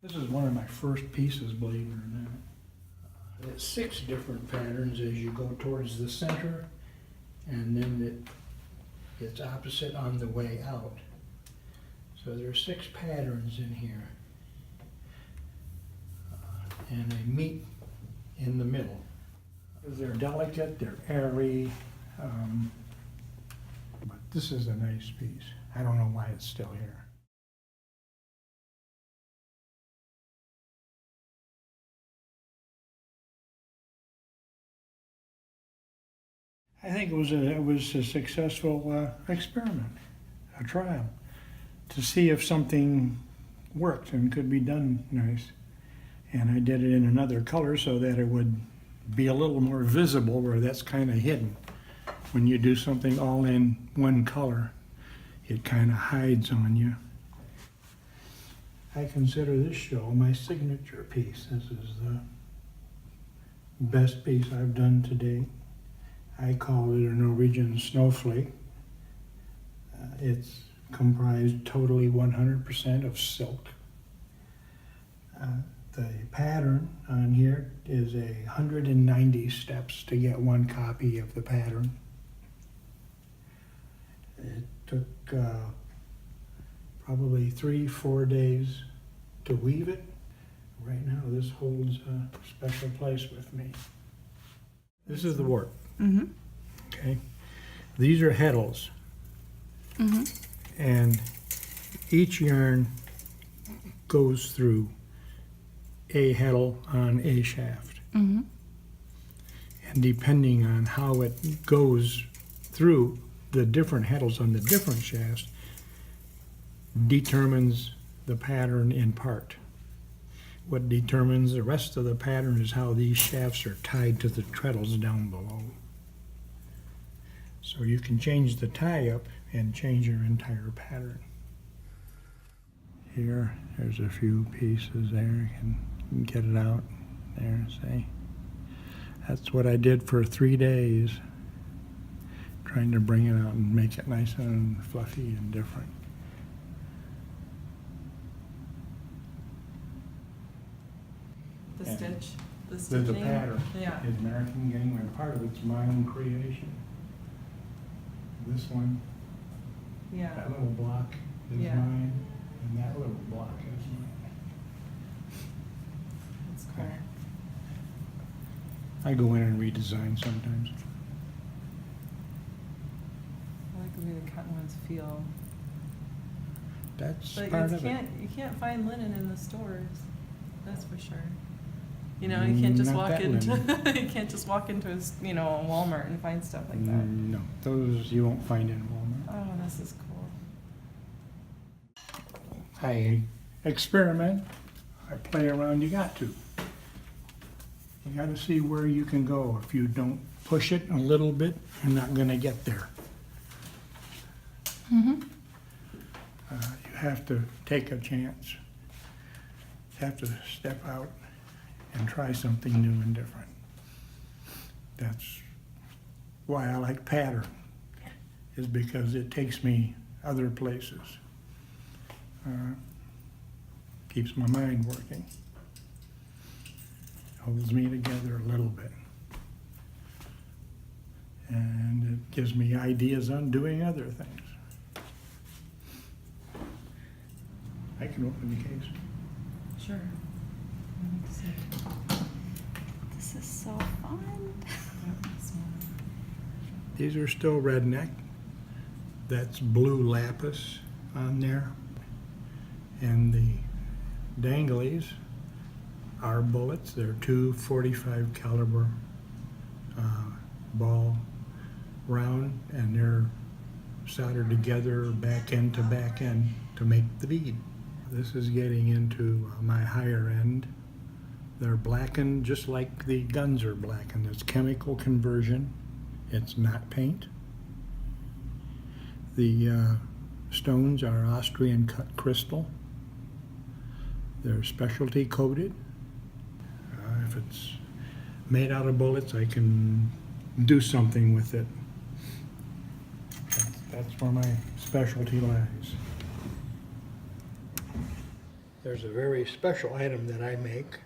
This is one of my first pieces, believe it or not. It's 6 different patterns as you go towards the center, and then it's opposite on the way out. So there are 6 patterns in here, and they meet in the middle. They're delicate, they're airy, but this is a nice piece. I don't know why it's still here. I think it was a successful experiment, a trial, to see if something worked and could be done nice. And I did it in another color so that it would be a little more visible where that's kind of hidden. When you do something all in one color, it kind of hides on you. I consider this show my signature piece. This is the best piece I've done to date. I call it a Norwegian snowflake. It's comprised totally 100% of silk. The pattern on here is 190 steps to get one copy of the pattern. It took probably 3-4 days to weave it. Right now this holds a special place with me. This is the warp. Mm-hmm. Okay, these are heddles, and each yarn goes through a heddle on a shaft, and depending on how it goes through the different heddles on the different shafts determines the pattern in part. What determines the rest of the pattern is how these shafts are tied to the treadles down below. So you can change the tie up and change your entire pattern. Here, there's a few pieces there. You can get it out there, see? That's what I did for 3 days, trying to bring it out and make it nice and fluffy and different. The stitch, the There's stitching. a pattern. Yeah. It's American Gangway. Part of it's my own creation. This one, Yeah. that little block is Yeah. mine, and that little block is mine. That's cool. I go in and redesign sometimes. I like the way the cotton ones feel. That's But part you of can't find linen in the stores. That's for sure. You know, you can't just Not walk that into linen. you can't just walk into a Walmart and find stuff like that. No, those you won't find in Walmart. Oh, this is cool. I experiment, I play around, you got to. You got to see where you can go. If you don't push it a little bit, you're not going to get there. You have to take a chance. You have to step out and try something new and different. That's why I like pattern, is because it takes me other places. Keeps my mind working. Holds me together a little bit. And it gives me ideas on doing other things. I can open the case. Sure. Let me see. This is so fun. Yep, this one. These are still redneck. That's blue lapis on there. And the danglies are bullets. They're 2.45 caliber ball round, and they're soldered together back end to back end to make the bead. This is getting into my higher end. They're blackened just like the guns are blackened. It's chemical conversion. It's not paint. The stones are Austrian cut crystal. They're specialty coated. If it's made out of bullets, I can do something with it. That's where my specialty lies. There's a very special item that I make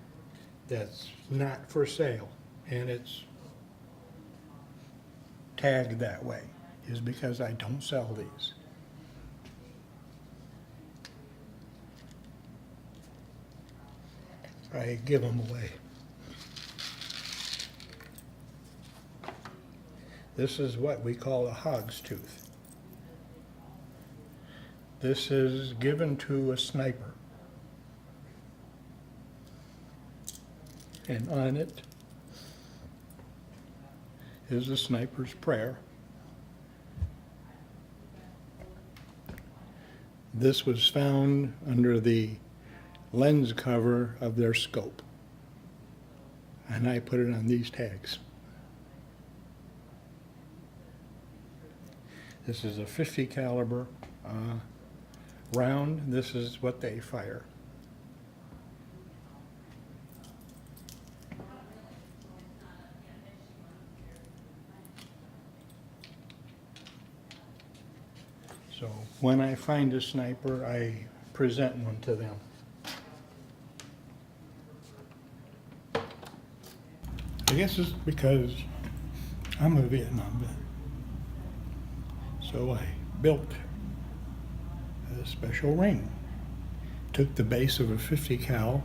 that's not for sale, and it's tagged that way, is because I don't sell these. I give them away. This is what we call a hog's tooth. This is given to a sniper. And on it is the sniper's prayer. This was found under the lens cover of their scope. And I put it on these tags. This is a 50 caliber round. This is what they fire. So when I find a sniper, I present one to them. I guess it's because I'm a Vietnam vet. So I built a special ring. Took the base of a 50 cal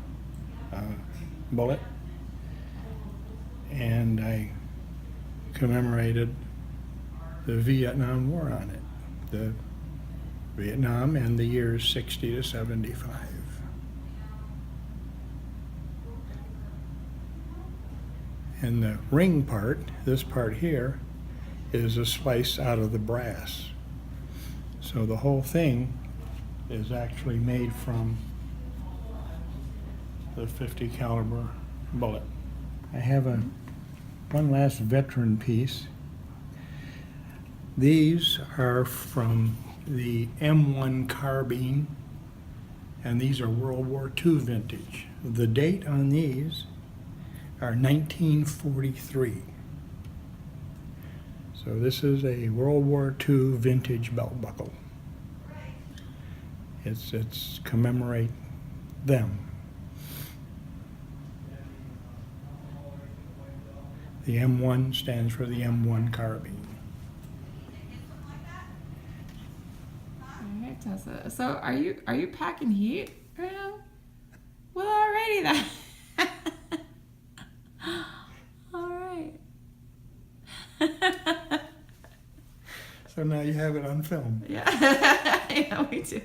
bullet, and I commemorated the Vietnam War on it. The Vietnam and the years 60 to 75. And the ring part, this part here, is a slice out of the brass. So the whole thing is actually made from the 50 caliber bullet. I have one last veteran piece. These are from the M1 carbine, and these are World War II vintage. The date on these are 1943. So this is a World War II vintage belt buckle. It's commemorate them. The M1 stands for the M1 carbine. All right, Tessa. So are you packing heat right now? Well, alrighty then. All right. So now you have it on film. Yeah, yeah, we do.